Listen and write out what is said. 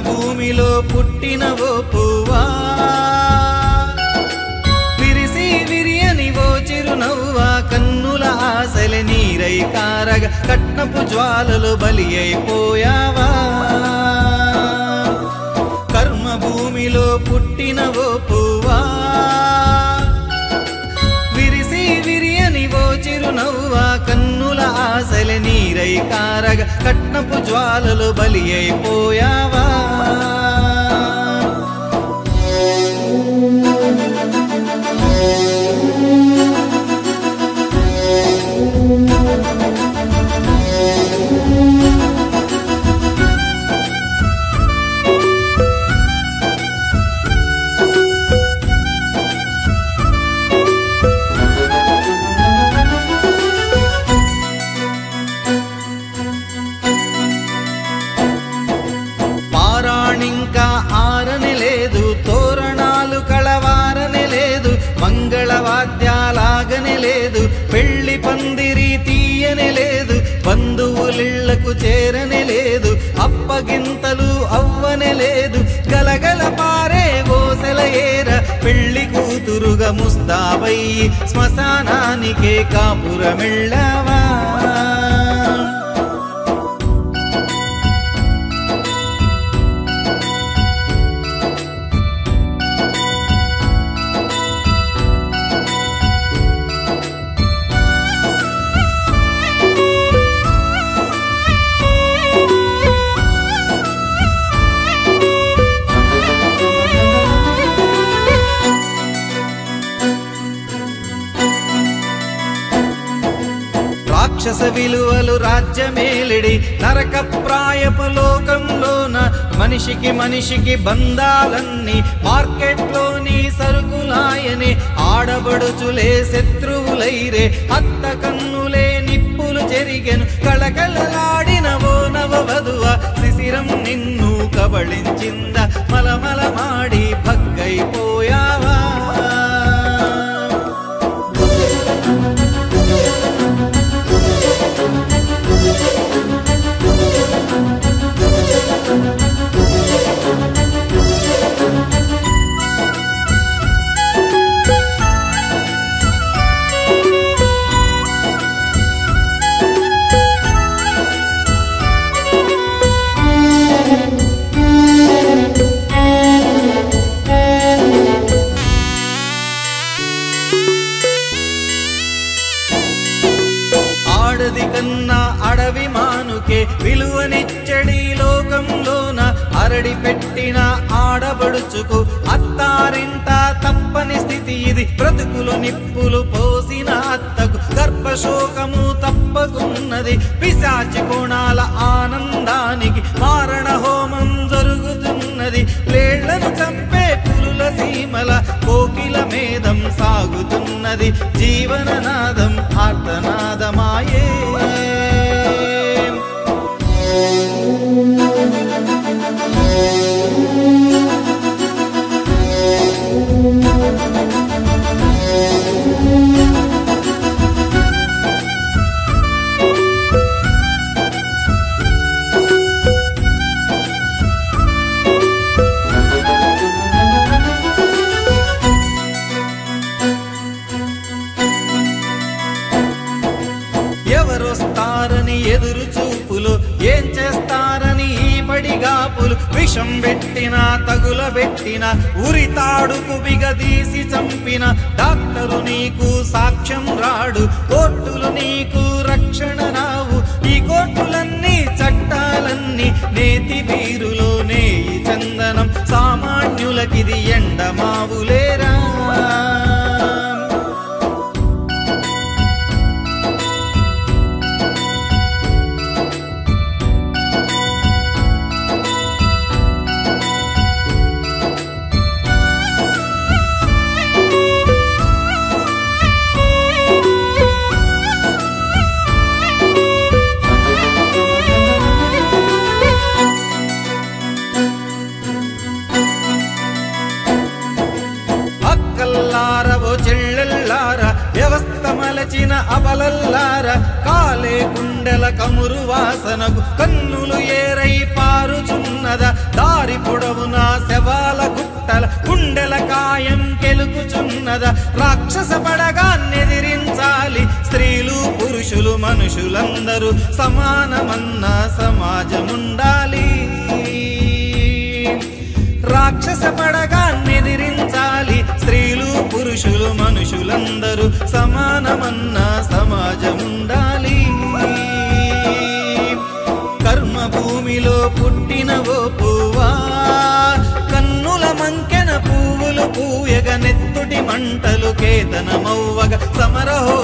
భూమిలో పుట్టినవో పువ్వా, విరిసి విరియనివో చిరునవ్వా, కన్నుల ఆశలే నీరై కారగా కట్నపు జ్వాలలు బలి అయిపోయావా. కర్మ భూమిలో పుట్టినవో పువ్వా, విరిసి విరియనివో చిరునవ్వా, కన్నుల ఆశలే నీరై కారగా కట్నపు జ్వాలలు బలి అయిపోయావా. పారాణింకా ఆరని లేదు, తోరణాలు కళవారని లేదు, మంగళవాద్యాలాగని లేదు, పెళ్లి పందిరి తీయని లేదు, బంధువులిళ్లకు చేరని లేదు, అప్పగింతలు అవ్వని లేదు, గలగల పారే ఓసెల ఏర పెళ్లి కూతురుగా ముస్తాబయ్యి శ్మశానానికే కాపురమెళ్ళావా. రాక్షస విలువలు రాజ్యమేలిడి నరక ప్రాయపు లోకంలోన మనిషికి మనిషికి బంధాలన్నీ మార్కెట్లోని సరుకులాయనే, ఆడబడుచులే శత్రువులైరే, అత్త కన్నులే నిప్పులు చెరిగెను, కళకళలాడిన ఓ నవవధువ శిశిరం నిన్ను కబళించింద, మలమలమాడి భగ్గైపోయావా. ఆడది కన్నా అడవి మానుకే విలువనిచ్చడి లోకంలోన, అరడి పెట్టిన ఆడబడుచుకు అత్తారింట తప్పని స్థితి ఇది, బ్రతుకులు నిప్పులు పోసిన అత్తకు గర్భశోకము తప్పకున్నది, పిశాచి కోణాల ఆనందానికి మారణ హోమం జరుగుతున్నది, లేళ్లను చంపే పులుల సీమల కోకిల మేధం సాగుతున్నది, జీవననాదం ఆర్తనాదమాయే. ఎవరొస్తారని ఎదురు చూపులు, ఏం చేస్తారని ఈ పడిగాపులు, విషం పెట్టినా తగులబెట్టిన, ఉరితాడుకు బిగదీసి చంపిన, డాక్టరు నీకు సాక్ష్యం రాడు, కోర్టులు నీకు రక్షణ రావు, ఈ కోర్టులన్నీ చట్టాలన్నీ నేతి బీరులో నేయి చందనం, సామాన్యులకిది ఎండమావులేరా. గుండెల కమురు వాసనకు కన్నులు ఏరై పారుచున్నదా దారి పొడవున శవాల గుట్టల గుండెల కాయం కెలుకుచున్నదా రాక్షస పడగాన్నెదిరించాలి స్త్రీలు పురుషులు మనుషులందరూ సమానమన్న సమాజముండాలి రాక్షస పడగాన్నెదిరించాలి స్త్రీలు పురుషులు మనుషులందరూ సమానమన్న సమాజముండాలి కర్మ భూమిలో పుట్టిన ఓ పువ్వా కన్నుల మంకెన పువ్వులు పూయగ నెత్తుటి మంటలు కేతనమవ్వగ సమరహో